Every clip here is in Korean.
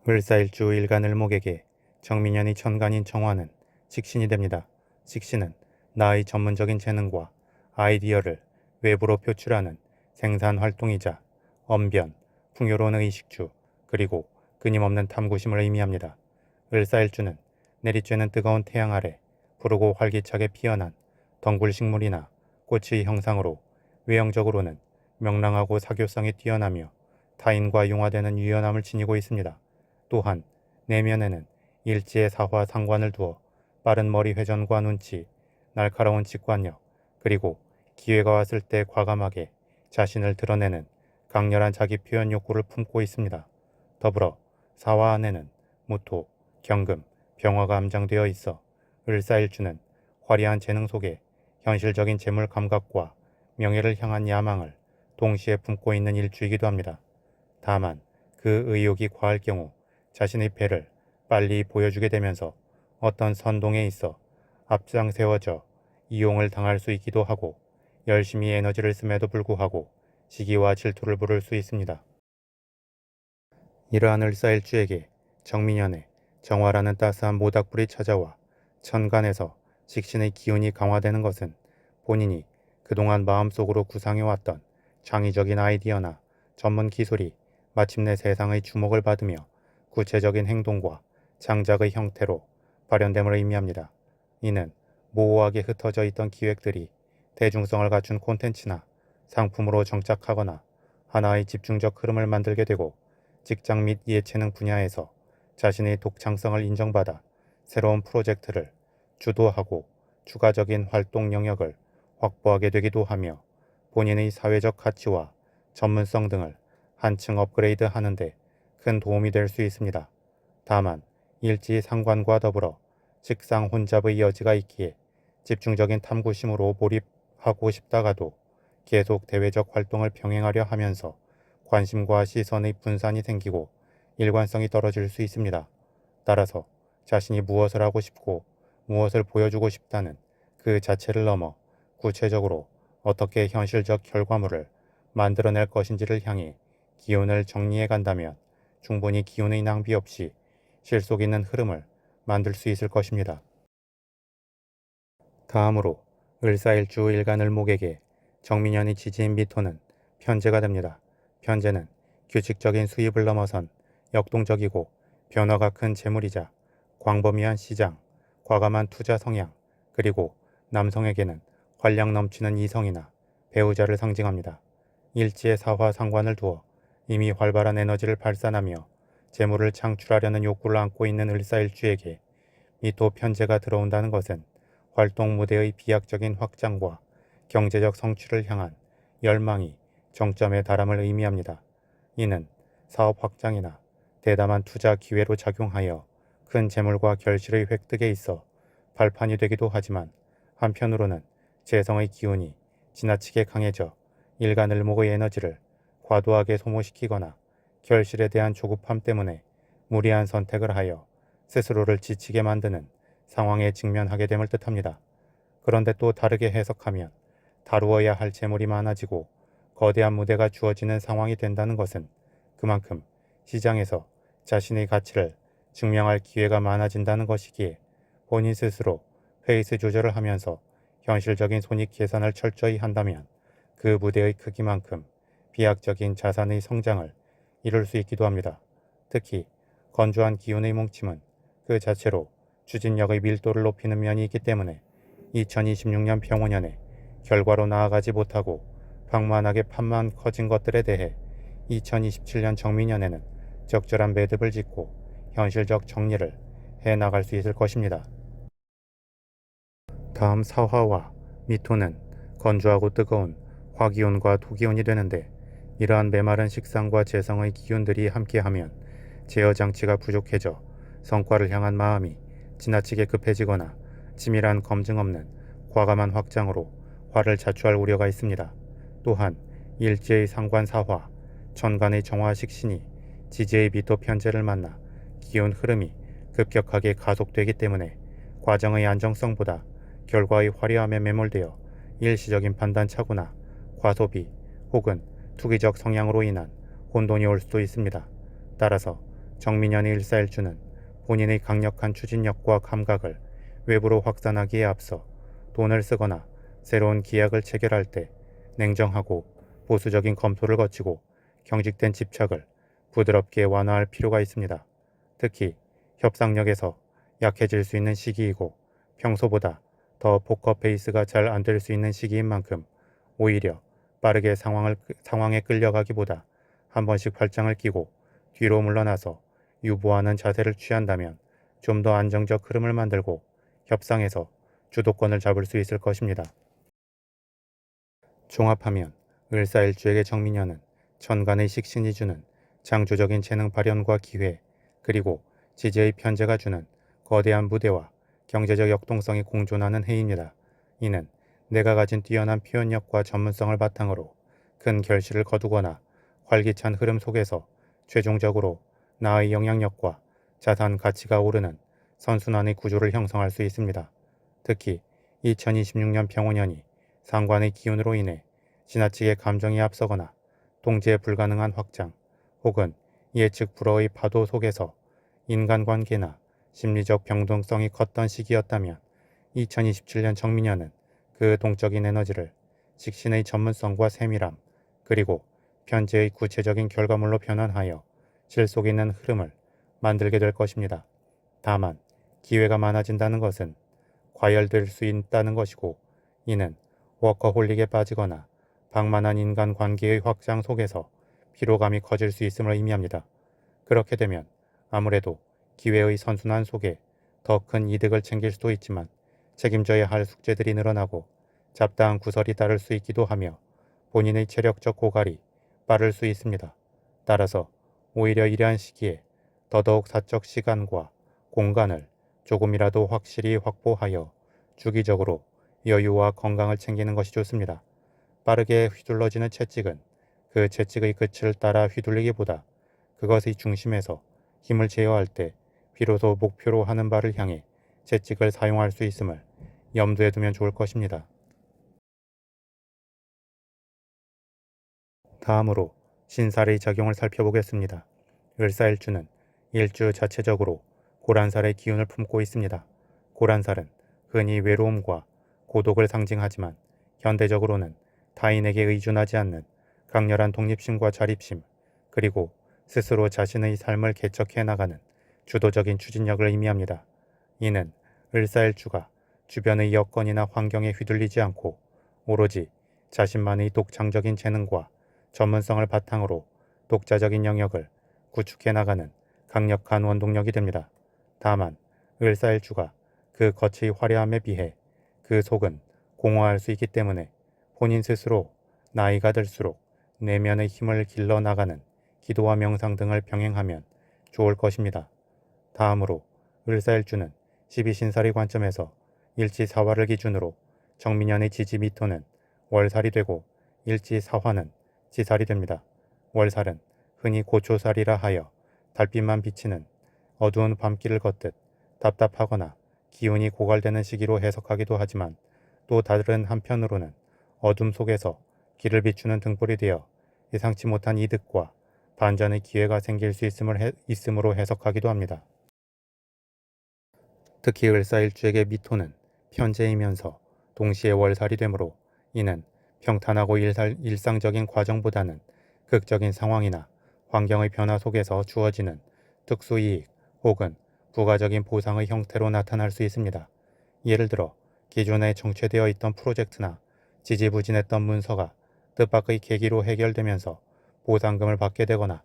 을사일주 일간을목에게 정민연이 천간인 정화는 직신이 됩니다. 직신은 나의 전문적인 재능과 아이디어를 외부로 표출하는 생산활동이자 언변, 풍요로운 의식주, 그리고 끊임없는 탐구심을 의미합니다. 을사일주는 내리쬐는 뜨거운 태양 아래 푸르고 활기차게 피어난 덩굴식물이나 꽃의 형상으로 외형적으로는 명랑하고 사교성이 뛰어나며 타인과 융화되는 유연함을 지니고 있습니다. 또한 내면에는 일지의 사화 상관을 두어 빠른 머리 회전과 눈치, 날카로운 직관력, 그리고 기회가 왔을 때 과감하게 자신을 드러내는 강렬한 자기 표현 욕구를 품고 있습니다. 더불어 사화 안에는 무토, 경금, 병화가 함장되어 있어 을사일주는 화려한 재능 속에 현실적인 재물 감각과 명예를 향한 야망을 동시에 품고 있는 일주이기도 합니다. 다만 그 의욕이 과할 경우 자신의 패를 빨리 보여주게 되면서 어떤 선동에 있어 앞장 세워져 이용을 당할 수 있기도 하고 열심히 에너지를 씀에도 불구하고 시기와 질투를 부를 수 있습니다. 이러한 을사일주에게 정민연의 정화라는 따스한 모닥불이 찾아와 천간에서 직신의 기운이 강화되는 것은 본인이 그동안 마음속으로 구상해왔던 창의적인 아이디어나 전문 기술이 마침내 세상의 주목을 받으며 구체적인 행동과 창작의 형태로 발현됨을 의미합니다. 이는 모호하게 흩어져 있던 기획들이 대중성을 갖춘 콘텐츠나 상품으로 정착하거나 하나의 집중적 흐름을 만들게 되고 직장 및 예체능 분야에서 자신의 독창성을 인정받아 새로운 프로젝트를 주도하고 추가적인 활동 영역을 확보하게 되기도 하며 본인의 사회적 가치와 전문성 등을 한층 업그레이드 하는데 큰 도움이 될 수 있습니다. 다만 일지 상관과 더불어 직상 혼잡의 여지가 있기에 집중적인 탐구심으로 몰입하고 싶다가도 계속 대외적 활동을 병행하려 하면서 관심과 시선의 분산이 생기고 일관성이 떨어질 수 있습니다. 따라서 자신이 무엇을 하고 싶고 무엇을 보여주고 싶다는 그 자체를 넘어 구체적으로 어떻게 현실적 결과물을 만들어낼 것인지를 향해 기운을 정리해 간다면 충분히 기운의 낭비 없이 실속 있는 흐름을 만들 수 있을 것입니다. 다음으로 을사일주 일간을목에게 정민연이 지지인 미토는 편제가 됩니다. 편제는 규칙적인 수입을 넘어선 역동적이고 변화가 큰 재물이자 광범위한 시장, 과감한 투자 성향, 그리고 남성에게는 활력 넘치는 이성이나 배우자를 상징합니다. 일지의 사화 상관을 두어 이미 활발한 에너지를 발산하며 재물을 창출하려는 욕구를 안고 있는 을사일주에게 미토 편제가 들어온다는 것은 활동 무대의 비약적인 확장과 경제적 성취를 향한 열망이 정점에 달함을 의미합니다. 이는 사업 확장이나 대담한 투자 기회로 작용하여 큰 재물과 결실의 획득에 있어 발판이 되기도 하지만 한편으로는 재성의 기운이 지나치게 강해져 일간을목의 에너지를 과도하게 소모시키거나 결실에 대한 조급함 때문에 무리한 선택을 하여 스스로를 지치게 만드는 상황에 직면하게 됨을 뜻합니다. 그런데 또 다르게 해석하면 다루어야 할 재물이 많아지고 거대한 무대가 주어지는 상황이 된다는 것은 그만큼 시장에서 자신의 가치를 증명할 기회가 많아진다는 것이기에 본인 스스로 페이스 조절을 하면서 현실적인 손익 계산을 철저히 한다면 그 무대의 크기만큼 비약적인 자산의 성장을 이룰 수 있기도 합니다. 특히 건조한 기운의 뭉침은 그 자체로 추진력의 밀도를 높이는 면이 있기 때문에 2026년 평원년에 결과로 나아가지 못하고 방만하게 판만 커진 것들에 대해 2027년 정미년에는 적절한 매듭을 짓고 현실적 정리를 해나갈 수 있을 것입니다. 다음 사화와 미토는 건조하고 뜨거운 화기운과 토기운이 되는데 이러한 메마른 식상과 재성의 기운들이 함께하면 제어장치가 부족해져 성과를 향한 마음이 지나치게 급해지거나 치밀한 검증 없는 과감한 확장으로 화를 자초할 우려가 있습니다. 또한 일지의 상관사화, 천간의 정화식신이 지지의 미토 편제를 만나 기운 흐름이 급격하게 가속되기 때문에 과정의 안정성보다 결과의 화려함에 매몰되어 일시적인 판단착오나 과소비 혹은 투기적 성향으로 인한 혼돈이 올 수도 있습니다. 따라서 정민현의 일사일주는 본인의 강력한 추진력과 감각을 외부로 확산하기에 앞서 돈을 쓰거나 새로운 계약을 체결할 때 냉정하고 보수적인 검토를 거치고 경직된 집착을 부드럽게 완화할 필요가 있습니다. 특히 협상력에서 약해질 수 있는 시기이고 평소보다 더 포커페이스가 잘 안 될 수 있는 시기인 만큼 오히려 빠르게 상황에 끌려가기보다 한 번씩 팔짱을 끼고 뒤로 물러나서 유보하는 자세를 취한다면 좀 더 안정적 흐름을 만들고 협상에서 주도권을 잡을 수 있을 것입니다. 종합하면 을사일주에게 정민현은 천간의 식신이 주는 창조적인 재능 발현과 기회, 그리고 지지의 편제가 주는 거대한 무대와 경제적 역동성이 공존하는 해입니다. 이는 내가 가진 뛰어난 표현력과 전문성을 바탕으로 큰 결실을 거두거나 활기찬 흐름 속에서 최종적으로 나의 영향력과 자산 가치가 오르는 선순환의 구조를 형성할 수 있습니다. 특히 2026년 병원년이 상관의 기운으로 인해 지나치게 감정이 앞서거나 통제 불가능한 확장 혹은 예측 불허의 파도 속에서 인간관계나 심리적 병동성이 컸던 시기였다면 2027년 정민년은 그 동적인 에너지를 식신의 전문성과 세밀함 그리고 편제의 구체적인 결과물로 변환하여 실속 있는 흐름을 만들게 될 것입니다. 다만 기회가 많아진다는 것은 과열될 수 있다는 것이고 이는 워커홀릭에 빠지거나 방만한 인간관계의 확장 속에서 피로감이 커질 수 있음을 의미합니다. 그렇게 되면 아무래도 기회의 선순환 속에 더 큰 이득을 챙길 수도 있지만 책임져야 할 숙제들이 늘어나고 잡다한 구설이 따를 수 있기도 하며 본인의 체력적 고갈이 빠를 수 있습니다. 따라서 오히려 이러한 시기에 더더욱 사적 시간과 공간을 조금이라도 확실히 확보하여 주기적으로 여유와 건강을 챙기는 것이 좋습니다. 빠르게 휘둘러지는 채찍은 그 채찍의 끝을 따라 휘둘리기보다 그것의 중심에서 힘을 제어할 때 비로소 목표로 하는 바를 향해 채찍을 사용할 수 있음을 염두에 두면 좋을 것입니다. 다음으로 신살의 작용을 살펴보겠습니다. 을사일주는 일주 자체적으로 고란살의 기운을 품고 있습니다. 고란살은 흔히 외로움과 고독을 상징하지만 현대적으로는 타인에게 의존하지 않는 강렬한 독립심과 자립심, 그리고 스스로 자신의 삶을 개척해 나가는 주도적인 추진력을 의미합니다. 이는 을사일주가 주변의 여건이나 환경에 휘둘리지 않고 오로지 자신만의 독창적인 재능과 전문성을 바탕으로 독자적인 영역을 구축해 나가는 강력한 원동력이 됩니다. 다만 을사일주가 그 겉의 화려함에 비해 그 속은 공허할 수 있기 때문에 본인 스스로 나이가 들수록 내면의 힘을 길러 나가는 기도와 명상 등을 병행하면 좋을 것입니다. 다음으로 을사일주는 12신살의 관점에서 일지사화를 기준으로 정민년의 지지미토는 월살이 되고 일지사화는 지살이 됩니다. 월살은 흔히 고초살이라 하여 달빛만 비치는 어두운 밤길을 걷듯 답답하거나 기운이 고갈되는 시기로 해석하기도 하지만 또 다른 한편으로는 어둠 속에서 길을 비추는 등불이 되어 예상치 못한 이득과 반전의 기회가 생길 수 있음으로 해석하기도 합니다. 특히 을사일주에게 미토는 편제이면서 동시에 월살이 되므로 이는 평탄하고 일상적인 과정보다는 극적인 상황이나 환경의 변화 속에서 주어지는 특수이익 혹은 부가적인 보상의 형태로 나타날 수 있습니다. 예를 들어 기존에 정체되어 있던 프로젝트나 지지부진했던 문서가 뜻밖의 계기로 해결되면서 보상금을 받게 되거나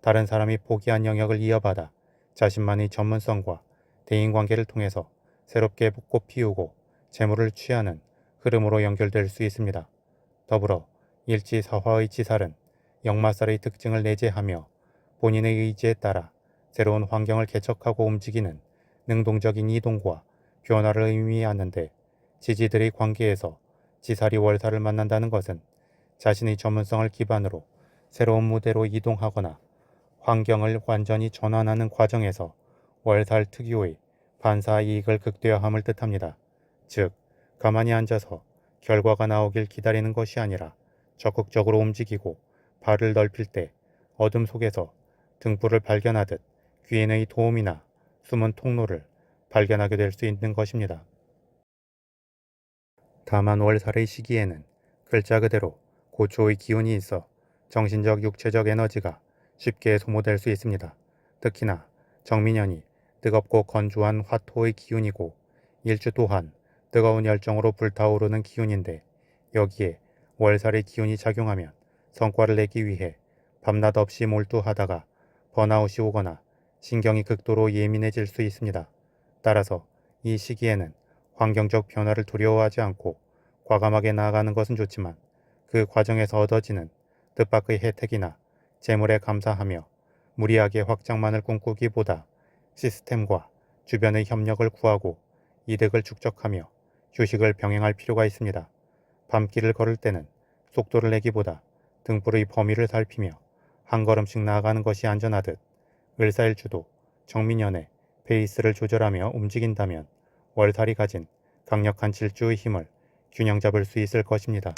다른 사람이 포기한 영역을 이어받아 자신만의 전문성과 대인관계를 통해서 새롭게 꽃 피우고 재물을 취하는 흐름으로 연결될 수 있습니다. 더불어 일지사화의 지살은 역마살의 특징을 내재하며 본인의 의지에 따라 새로운 환경을 개척하고 움직이는 능동적인 이동과 변화를 의미하는데 지지들의 관계에서 지살이 월살을 만난다는 것은 자신의 전문성을 기반으로 새로운 무대로 이동하거나 환경을 완전히 전환하는 과정에서 월살 특유의 반사 이익을 극대화함을 뜻합니다. 즉, 가만히 앉아서 결과가 나오길 기다리는 것이 아니라 적극적으로 움직이고 발을 넓힐 때 어둠 속에서 등불을 발견하듯 귀인의 도움이나 숨은 통로를 발견하게 될 수 있는 것입니다. 다만 월살의 시기에는 글자 그대로 고초의 기운이 있어 정신적 육체적 에너지가 쉽게 소모될 수 있습니다. 특히나 정민연이 뜨겁고 건조한 화토의 기운이고 일주 또한 뜨거운 열정으로 불타오르는 기운인데 여기에 월살의 기운이 작용하면 성과를 내기 위해 밤낮 없이 몰두하다가 번아웃이 오거나 신경이 극도로 예민해질 수 있습니다. 따라서 이 시기에는 환경적 변화를 두려워하지 않고 과감하게 나아가는 것은 좋지만 그 과정에서 얻어지는 뜻밖의 혜택이나 재물에 감사하며 무리하게 확장만을 꿈꾸기보다 시스템과 주변의 협력을 구하고 이득을 축적하며 휴식을 병행할 필요가 있습니다. 밤길을 걸을 때는 속도를 내기보다 등불의 범위를 살피며 한 걸음씩 나아가는 것이 안전하듯 을사일주도 정민연의 페이스를 조절하며 움직인다면 월살이 가진 강력한 질주의 힘을 균형 잡을 수 있을 것입니다.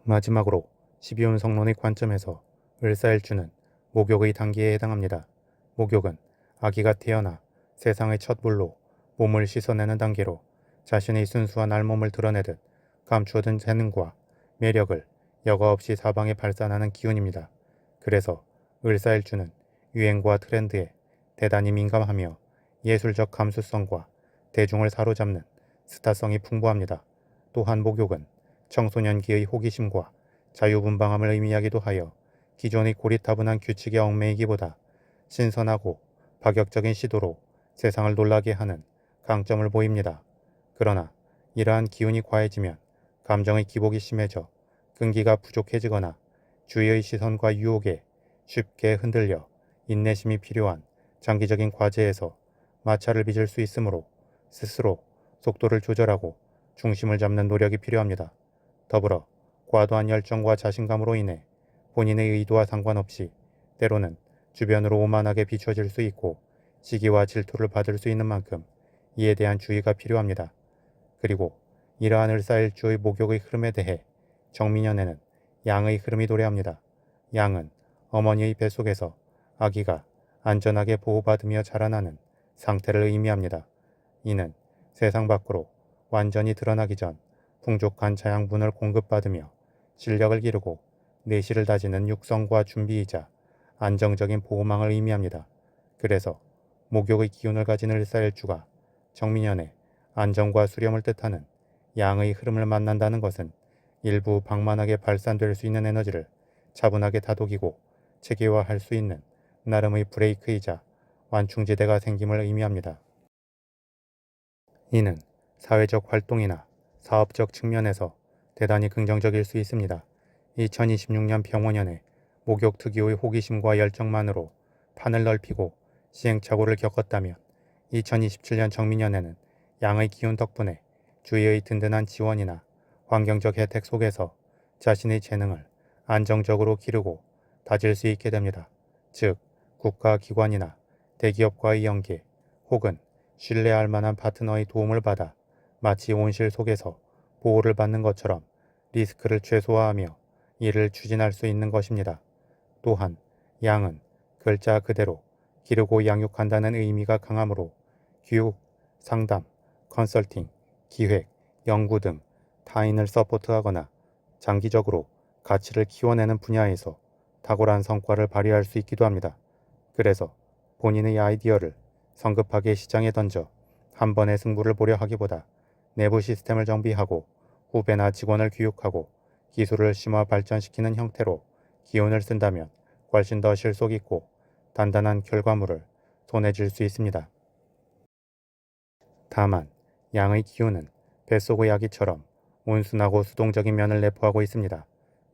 마지막으로 12운 성론의 관점에서 을사일주는 목욕의 단계에 해당합니다. 목욕은 아기가 태어나 세상의 첫 물로 몸을 씻어내는 단계로 자신의 순수한 알몸을 드러내듯 감추어둔 재능과 매력을 여과 없이 사방에 발산하는 기운입니다. 그래서 을사일주는 유행과 트렌드에 대단히 민감하며 예술적 감수성과 대중을 사로잡는 스타성이 풍부합니다. 또한 목욕은 청소년기의 호기심과 자유분방함을 의미하기도 하여 기존의 고리타분한 규칙에 얽매이기보다 신선하고 파격적인 시도로 세상을 놀라게 하는 강점을 보입니다. 그러나 이러한 기운이 과해지면 감정의 기복이 심해져 끈기가 부족해지거나 주위의 시선과 유혹에 쉽게 흔들려 인내심이 필요한 장기적인 과제에서 마찰을 빚을 수 있으므로 스스로 속도를 조절하고 중심을 잡는 노력이 필요합니다. 더불어 과도한 열정과 자신감으로 인해 본인의 의도와 상관없이 때로는 주변으로 오만하게 비춰질 수 있고 시기와 질투를 받을 수 있는 만큼 이에 대한 주의가 필요합니다. 그리고 이러한 을사일주의 목욕의 흐름에 대해 정민연에는 양의 흐름이 도래합니다. 양은 어머니의 뱃속에서 아기가 안전하게 보호받으며 자라나는 상태를 의미합니다. 이는 세상 밖으로 완전히 드러나기 전 풍족한 자양분을 공급받으며 실력을 기르고 내실을 다지는 육성과 준비이자 안정적인 보호망을 의미합니다. 그래서 목욕의 기운을 가진 을사일주가 정민연의 안정과 수렴을 뜻하는 양의 흐름을 만난다는 것은 일부 방만하게 발산될 수 있는 에너지를 차분하게 다독이고 체계화할 수 있는 나름의 브레이크이자 완충지대가 생김을 의미합니다. 이는 사회적 활동이나 사업적 측면에서 대단히 긍정적일 수 있습니다. 2026년 병원년에 목욕 특유의 호기심과 열정만으로 판을 넓히고 시행착오를 겪었다면 2027년 정민년에는 양의 기운 덕분에 주위의 든든한 지원이나 환경적 혜택 속에서 자신의 재능을 안정적으로 기르고 다질 수 있게 됩니다. 즉, 국가기관이나 대기업과의 연계 혹은 신뢰할 만한 파트너의 도움을 받아 마치 온실 속에서 보호를 받는 것처럼 리스크를 최소화하며 이를 추진할 수 있는 것입니다. 또한 양은 글자 그대로 기르고 양육한다는 의미가 강하므로 교육, 상담, 컨설팅, 기획, 연구 등 타인을 서포트하거나 장기적으로 가치를 키워내는 분야에서 탁월한 성과를 발휘할 수 있기도 합니다. 그래서 본인의 아이디어를 성급하게 시장에 던져 한 번의 승부를 보려 하기보다 내부 시스템을 정비하고 후배나 직원을 교육하고 기술을 심화 발전시키는 형태로 기운을 쓴다면 훨씬 더 실속 있고 단단한 결과물을 손에 쥘 수 있습니다. 다만 양의 기운은 뱃속의 아기처럼 온순하고 수동적인 면을 내포하고 있습니다.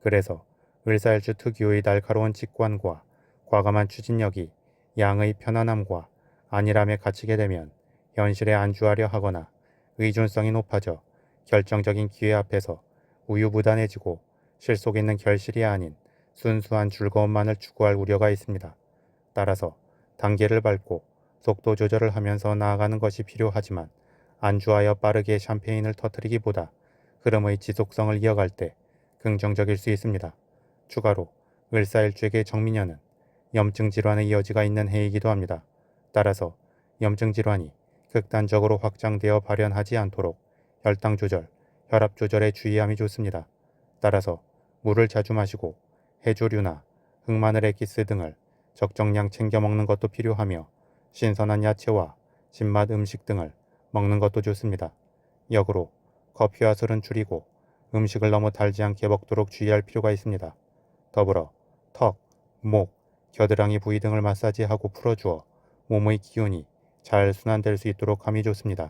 그래서 을사일주 특유의 날카로운 직관과 과감한 추진력이 양의 편안함과 안일함에 갇히게 되면 현실에 안주하려 하거나 의존성이 높아져 결정적인 기회 앞에서 우유부단해지고 실속 있는 결실이 아닌 순수한 즐거움만을 추구할 우려가 있습니다. 따라서 단계를 밟고 속도 조절을 하면서 나아가는 것이 필요하지만 안주하여 빠르게 샴페인을 터뜨리기보다 흐름의 지속성을 이어갈 때 긍정적일 수 있습니다. 추가로 을사일주에게 정민연은 염증 질환의 여지가 있는 해이기도 합니다. 따라서 염증 질환이 극단적으로 확장되어 발현하지 않도록 혈당 조절, 혈압 조절에 주의함이 좋습니다. 따라서 물을 자주 마시고 해조류나 흑마늘 에기스 등을 적정량 챙겨 먹는 것도 필요하며 신선한 야채와 신맛 음식 등을 먹는 것도 좋습니다. 역으로 커피와 술은 줄이고 음식을 너무 달지 않게 먹도록 주의할 필요가 있습니다. 더불어 턱, 목, 겨드랑이 부위 등을 마사지하고 풀어주어 몸의 기운이 잘 순환될 수 있도록 함이 좋습니다.